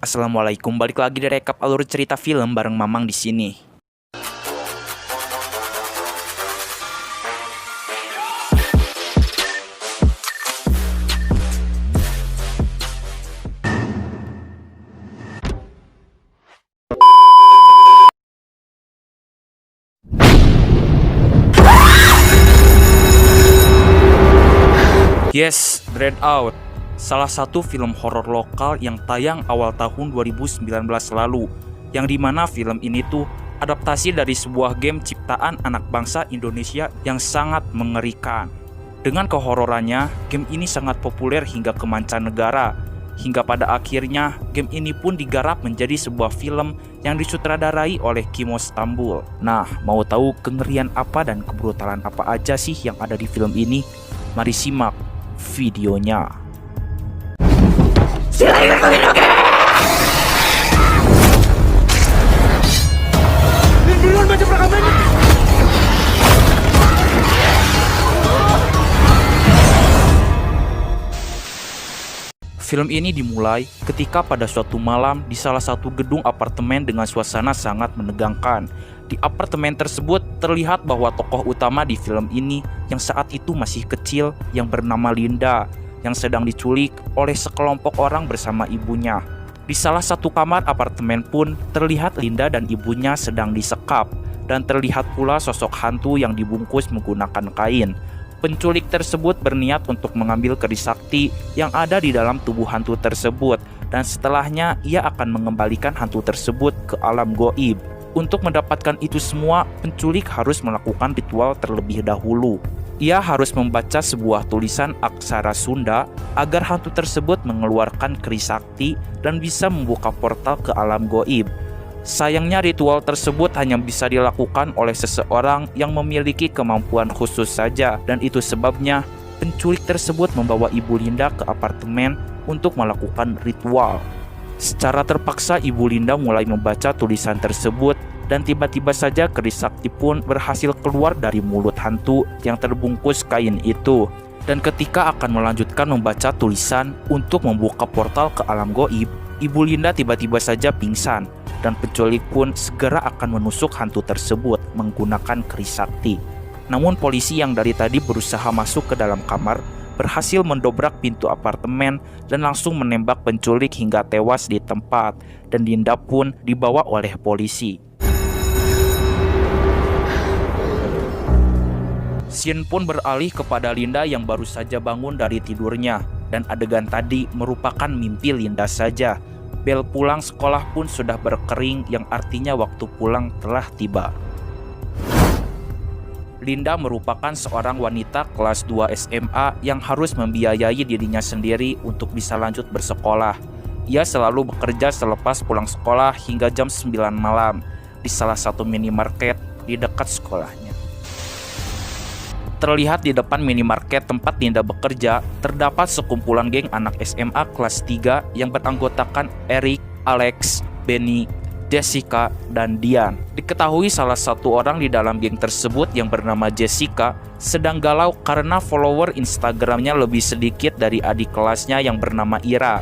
Assalamualaikum, balik lagi di rekap alur cerita film bareng Mamang di sini. Yes, Dread Out, salah satu film horor lokal yang tayang awal tahun 2019 lalu, yang dimana film ini tuh adaptasi dari sebuah game ciptaan anak bangsa Indonesia yang sangat mengerikan. Dengan kehororannya, game ini sangat populer hingga ke mancanegara, hingga pada akhirnya game ini pun digarap menjadi sebuah film yang disutradarai oleh Kimo Stambul. Nah, mau tahu kengerian apa dan kebrutalan apa aja sih yang ada di film ini? Mari simak videonya. Film ini dimulai ketika pada suatu malam di salah satu gedung apartemen dengan suasana sangat menegangkan. Di apartemen tersebut terlihat bahwa tokoh utama di film ini yang saat itu masih kecil yang bernama Linda yang sedang diculik oleh sekelompok orang bersama ibunya. Di salah satu kamar apartemen pun terlihat Linda dan ibunya sedang disekap dan terlihat pula sosok hantu yang dibungkus menggunakan kain. Penculik tersebut berniat untuk mengambil keris sakti yang ada di dalam tubuh hantu tersebut dan setelahnya ia akan mengembalikan hantu tersebut ke alam goib. Untuk mendapatkan itu semua, penculik harus melakukan ritual terlebih dahulu. Ia harus membaca sebuah tulisan aksara Sunda agar hantu tersebut mengeluarkan keris sakti dan bisa membuka portal ke alam goib. Sayangnya ritual tersebut hanya bisa dilakukan oleh seseorang yang memiliki kemampuan khusus saja, dan itu sebabnya penculik tersebut membawa Ibu Linda ke apartemen untuk melakukan ritual. Secara terpaksa Ibu Linda mulai membaca tulisan tersebut dan tiba-tiba saja keris sakti pun berhasil keluar dari mulut hantu yang terbungkus kain itu. Dan ketika akan melanjutkan membaca tulisan untuk membuka portal ke alam goib, Ibu Linda tiba-tiba saja pingsan dan penculik pun segera akan menusuk hantu tersebut menggunakan keris sakti. Namun polisi yang dari tadi berusaha masuk ke dalam kamar berhasil mendobrak pintu apartemen dan langsung menembak penculik hingga tewas di tempat, dan Linda pun dibawa oleh polisi. Scene pun beralih kepada Linda yang baru saja bangun dari tidurnya, dan adegan tadi merupakan mimpi Linda saja. Bel pulang sekolah pun sudah berkering, yang artinya waktu pulang telah tiba. Linda merupakan seorang wanita kelas 2 SMA yang harus membiayai dirinya sendiri untuk bisa lanjut bersekolah. Ia selalu bekerja selepas pulang sekolah hingga jam 9 malam di salah satu minimarket di dekat sekolahnya. Terlihat di depan minimarket tempat Linda bekerja, terdapat sekumpulan geng anak SMA kelas 3 yang beranggotakan Eric, Alex, Benny, Jessica, dan Dian. Diketahui salah satu orang di dalam geng tersebut yang bernama Jessica sedang galau karena follower Instagramnya lebih sedikit dari adik kelasnya yang bernama Ira.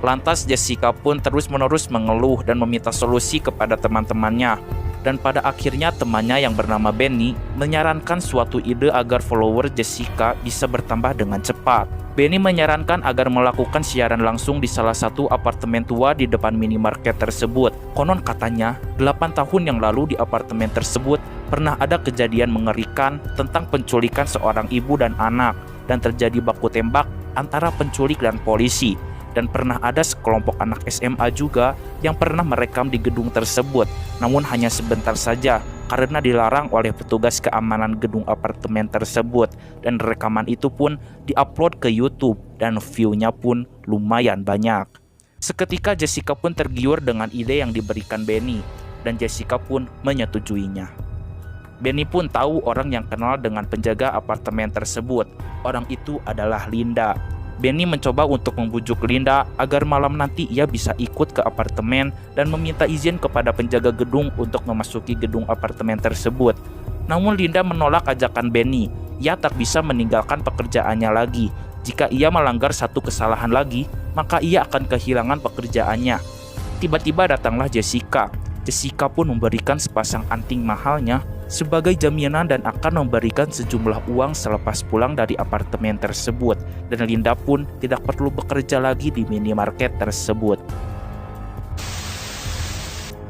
Lantas Jessica pun terus-menerus mengeluh dan meminta solusi kepada teman-temannya. Dan pada akhirnya temannya yang bernama Benny menyarankan suatu ide agar follower Jessica bisa bertambah dengan cepat. Benny menyarankan agar melakukan siaran langsung di salah satu apartemen tua di depan minimarket tersebut. Konon katanya, 8 tahun yang lalu di apartemen tersebut pernah ada kejadian mengerikan tentang penculikan seorang ibu dan anak, dan terjadi baku tembak antara penculik dan polisi. Dan pernah ada sekelompok anak SMA juga yang pernah merekam di gedung tersebut, namun hanya sebentar saja karena dilarang oleh petugas keamanan gedung apartemen tersebut, dan rekaman itu pun diupload ke YouTube dan view-nya pun lumayan banyak. Seketika Jessica pun tergiur dengan ide yang diberikan Benny, dan Jessica pun menyetujuinya. Benny pun tahu orang yang kenal dengan penjaga apartemen tersebut. Orang itu adalah Linda. Benny mencoba untuk membujuk Linda agar malam nanti ia bisa ikut ke apartemen dan meminta izin kepada penjaga gedung untuk memasuki gedung apartemen tersebut. Namun Linda menolak ajakan Benny. Ia tak bisa meninggalkan pekerjaannya lagi. Jika ia melanggar satu kesalahan lagi, maka ia akan kehilangan pekerjaannya. Tiba-tiba datanglah Jessica. Jessica pun memberikan sepasang anting mahalnya sebagai jaminan dan akan memberikan sejumlah uang selepas pulang dari apartemen tersebut. Dan Linda pun tidak perlu bekerja lagi di minimarket tersebut.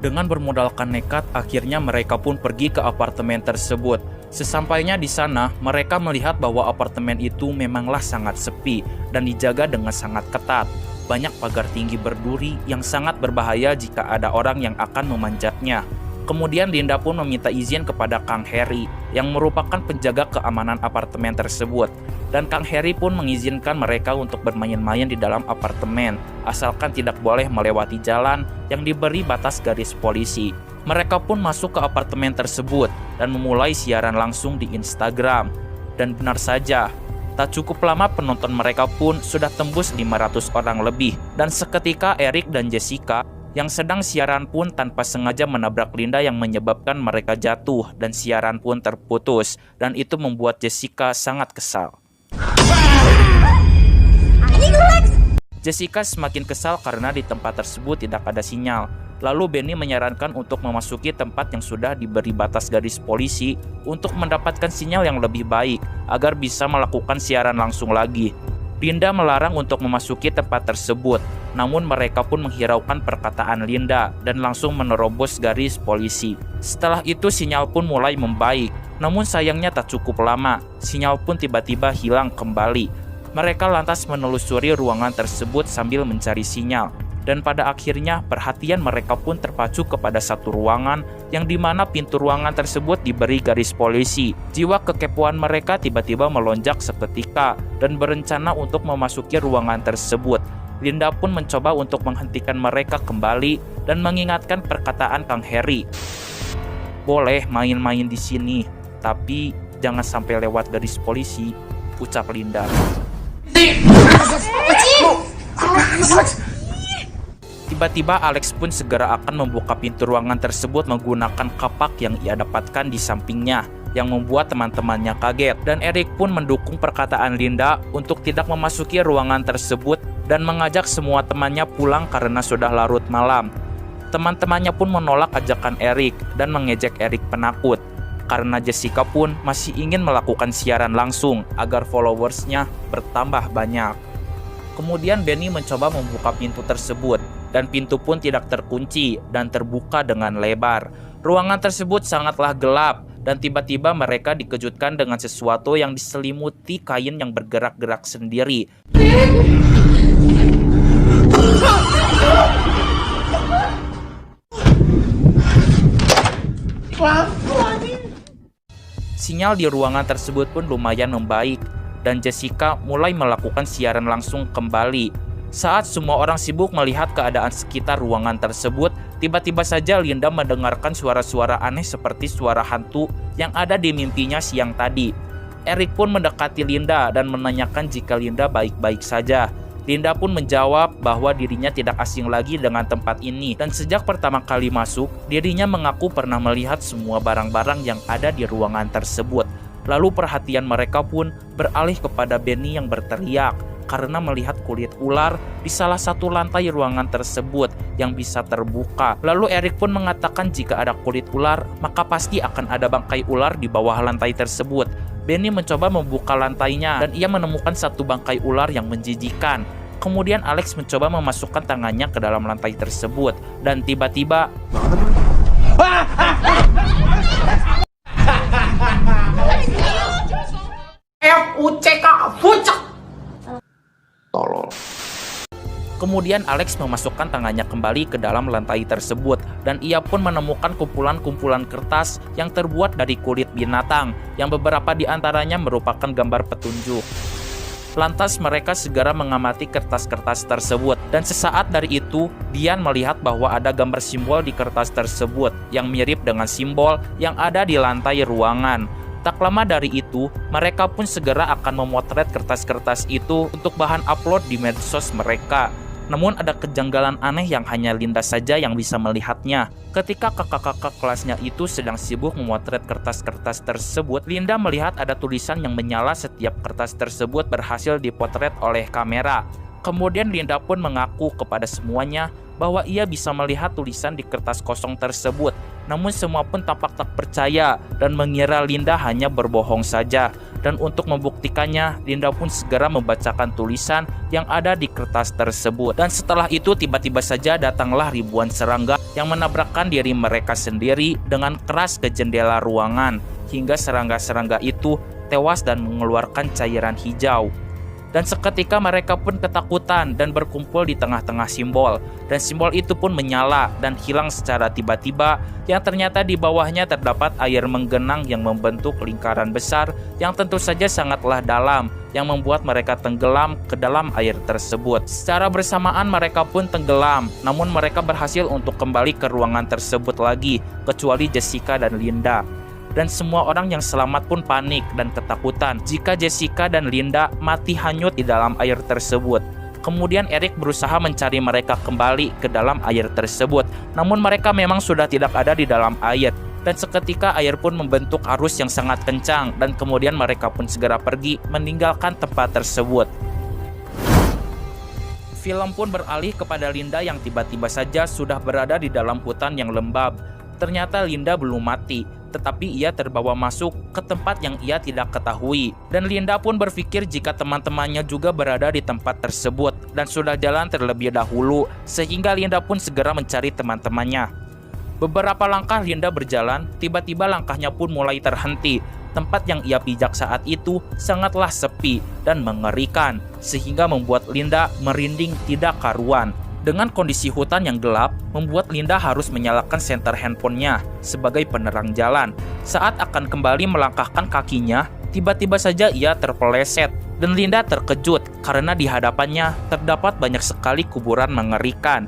Dengan bermodalkan nekat, akhirnya mereka pun pergi ke apartemen tersebut. Sesampainya di sana, mereka melihat bahwa apartemen itu memanglah sangat sepi dan dijaga dengan sangat ketat. Banyak pagar tinggi berduri yang sangat berbahaya jika ada orang yang akan memanjatnya. Kemudian Linda pun meminta izin kepada Kang Harry yang merupakan penjaga keamanan apartemen tersebut. Dan Kang Harry pun mengizinkan mereka untuk bermain-main di dalam apartemen, asalkan tidak boleh melewati jalan yang diberi batas garis polisi. Mereka pun masuk ke apartemen tersebut dan memulai siaran langsung di Instagram. Dan benar saja, tak cukup lama penonton mereka pun sudah tembus 500 orang lebih. Dan seketika Eric dan Jessica yang sedang siaran pun tanpa sengaja menabrak Linda yang menyebabkan mereka jatuh dan siaran pun terputus. Dan itu membuat Jessica sangat kesal. Jessica semakin kesal karena di tempat tersebut tidak ada sinyal. Lalu Benny menyarankan untuk memasuki tempat yang sudah diberi batas garis polisi untuk mendapatkan sinyal yang lebih baik agar bisa melakukan siaran langsung lagi. Linda melarang untuk memasuki tempat tersebut, namun mereka pun menghiraukan perkataan Linda dan langsung menerobos garis polisi. Setelah itu sinyal pun mulai membaik, namun sayangnya tak cukup lama, sinyal pun tiba-tiba hilang kembali. Mereka lantas menelusuri ruangan tersebut sambil mencari sinyal. Dan pada akhirnya perhatian mereka pun terpacu kepada satu ruangan yang dimana pintu ruangan tersebut diberi garis polisi. Jiwa kekepoan mereka tiba-tiba melonjak seketika dan berencana untuk memasuki ruangan tersebut. Linda pun mencoba untuk menghentikan mereka kembali dan mengingatkan perkataan Kang Harry. Boleh main-main di sini, tapi jangan sampai lewat garis polisi, ucap Linda. Tiba-tiba Alex pun segera akan membuka pintu ruangan tersebut menggunakan kapak yang ia dapatkan di sampingnya, yang membuat teman-temannya kaget. Dan Eric pun mendukung perkataan Linda untuk tidak memasuki ruangan tersebut dan mengajak semua temannya pulang karena sudah larut malam. Teman-temannya pun menolak ajakan Eric dan mengejek Eric penakut, karena Jessica pun masih ingin melakukan siaran langsung agar followersnya bertambah banyak. Kemudian Benny mencoba membuka pintu tersebut, dan pintu pun tidak terkunci dan terbuka dengan lebar. Ruangan tersebut sangatlah gelap, dan tiba-tiba mereka dikejutkan dengan sesuatu yang diselimuti kain yang bergerak-gerak sendiri. Sinyal di ruangan tersebut pun lumayan membaik, dan Jessica mulai melakukan siaran langsung kembali. Saat semua orang sibuk melihat keadaan sekitar ruangan tersebut, tiba-tiba saja Linda mendengarkan suara-suara aneh seperti suara hantu yang ada di mimpinya siang tadi. Eric pun mendekati Linda dan menanyakan jika Linda baik-baik saja. Linda pun menjawab bahwa dirinya tidak asing lagi dengan tempat ini, dan sejak pertama kali masuk, dirinya mengaku pernah melihat semua barang-barang yang ada di ruangan tersebut. Lalu perhatian mereka pun beralih kepada Benny yang berteriak karena melihat kulit ular di salah satu lantai ruangan tersebut yang bisa terbuka. Lalu Eric pun mengatakan jika ada kulit ular, maka pasti akan ada bangkai ular di bawah lantai tersebut. Benny mencoba membuka lantainya dan ia menemukan satu bangkai ular yang menjijikan. Kemudian Alex mencoba memasukkan tangannya ke dalam lantai tersebut dan tiba-tiba FUCK pucak. Tolol. Kemudian Alex memasukkan tangannya kembali ke dalam lantai tersebut dan ia pun menemukan kumpulan-kumpulan kertas yang terbuat dari kulit binatang yang beberapa di antaranya merupakan gambar petunjuk. Lantas mereka segera mengamati kertas-kertas tersebut dan sesaat dari itu Dian melihat bahwa ada gambar simbol di kertas tersebut yang mirip dengan simbol yang ada di lantai ruangan. Tak lama dari itu, mereka pun segera akan memotret kertas-kertas itu untuk bahan upload di medsos mereka. Namun ada kejanggalan aneh yang hanya Linda saja yang bisa melihatnya. Ketika kakak-kakak kelasnya itu sedang sibuk memotret kertas-kertas tersebut, Linda melihat ada tulisan yang menyala setiap kertas tersebut berhasil dipotret oleh kamera. Kemudian Linda pun mengaku kepada semuanya bahwa ia bisa melihat tulisan di kertas kosong tersebut. Namun semua pun tampak tak percaya dan mengira Linda hanya berbohong saja. Dan untuk membuktikannya, Linda pun segera membacakan tulisan yang ada di kertas tersebut. Dan setelah itu tiba-tiba saja datanglah ribuan serangga yang menabrakkan diri mereka sendiri dengan keras ke jendela ruangan. Hingga serangga-serangga itu tewas dan mengeluarkan cairan hijau. Dan seketika mereka pun ketakutan dan berkumpul di tengah-tengah simbol. Dan simbol itu pun menyala dan hilang secara tiba-tiba, yang ternyata di bawahnya terdapat air menggenang yang membentuk lingkaran besar yang tentu saja sangatlah dalam, yang membuat mereka tenggelam ke dalam air tersebut. Secara bersamaan mereka pun tenggelam, namun mereka berhasil untuk kembali ke ruangan tersebut lagi, kecuali Jessica dan Linda. Dan semua orang yang selamat pun panik dan ketakutan jika Jessica dan Linda mati hanyut di dalam air tersebut. Kemudian Eric berusaha mencari mereka kembali ke dalam air tersebut, namun mereka memang sudah tidak ada di dalam air. Dan seketika air pun membentuk arus yang sangat kencang, dan kemudian mereka pun segera pergi meninggalkan tempat tersebut. Film pun beralih kepada Linda yang tiba-tiba saja sudah berada di dalam hutan yang lembab. Ternyata Linda belum mati, tetapi ia terbawa masuk ke tempat yang ia tidak ketahui. Dan Linda pun berpikir jika teman-temannya juga berada di tempat tersebut dan sudah jalan terlebih dahulu, sehingga Linda pun segera mencari teman-temannya. Beberapa langkah Linda berjalan, tiba-tiba langkahnya pun mulai terhenti. Tempat yang ia pijak saat itu sangatlah sepi dan mengerikan, sehingga membuat Linda merinding tidak karuan. Dengan kondisi hutan yang gelap, membuat Linda harus menyalakan senter handphonenya sebagai penerang jalan. Saat akan kembali melangkahkan kakinya, tiba-tiba saja ia terpeleset. Dan Linda terkejut karena di hadapannya terdapat banyak sekali kuburan mengerikan.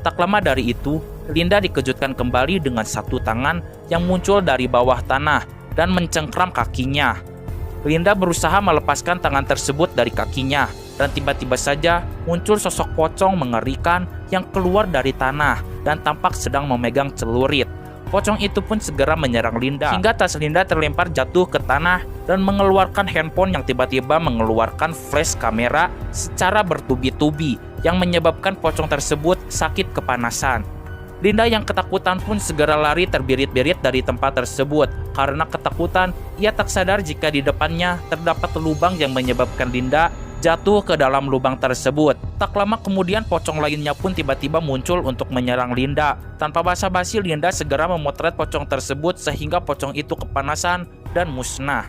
Tak lama dari itu, Linda dikejutkan kembali dengan satu tangan yang muncul dari bawah tanah dan mencengkram kakinya. Linda berusaha melepaskan tangan tersebut dari kakinya, dan tiba-tiba saja muncul sosok pocong mengerikan yang keluar dari tanah dan tampak sedang memegang celurit. Pocong itu pun segera menyerang Linda, hingga tas Linda terlempar jatuh ke tanah dan mengeluarkan handphone yang tiba-tiba mengeluarkan flash kamera secara bertubi-tubi, yang menyebabkan pocong tersebut sakit kepanasan. Linda yang ketakutan pun segera lari terbirit-birit dari tempat tersebut. Karena ketakutan, ia tak sadar jika di depannya terdapat lubang yang menyebabkan Linda jatuh ke dalam lubang tersebut. Tak lama kemudian pocong lainnya pun tiba-tiba muncul untuk menyerang Linda. Tanpa basa-basi, Linda segera memotret pocong tersebut sehingga pocong itu kepanasan dan musnah.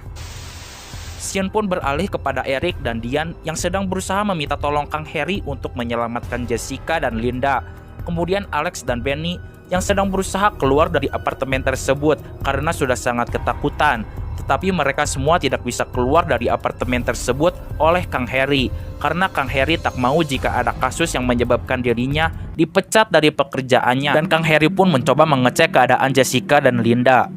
Scene pun beralih kepada Eric dan Diane yang sedang berusaha meminta tolong Kang Harry untuk menyelamatkan Jessica dan Linda. Kemudian Alex dan Benny yang sedang berusaha keluar dari apartemen tersebut karena sudah sangat ketakutan. Tetapi mereka semua tidak bisa keluar dari apartemen tersebut oleh Kang Harry, karena Kang Harry tak mau jika ada kasus yang menyebabkan dirinya dipecat dari pekerjaannya. Dan Kang Harry pun mencoba mengecek keadaan Jessica dan Linda.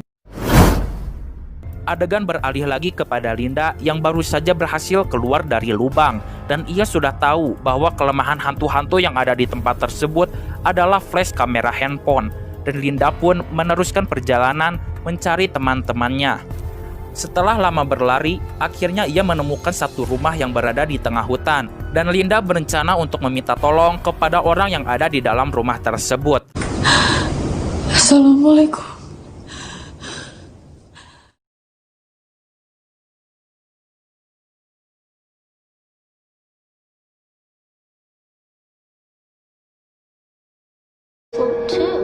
Adegan beralih lagi kepada Linda yang baru saja berhasil keluar dari lubang, dan ia sudah tahu bahwa kelemahan hantu-hantu yang ada di tempat tersebut adalah flash kamera handphone. Dan Linda pun meneruskan perjalanan mencari teman-temannya. Setelah lama berlari, akhirnya ia menemukan satu rumah yang berada di tengah hutan, dan Linda berencana untuk meminta tolong kepada orang yang ada di dalam rumah tersebut. Assalamualaikum. Too.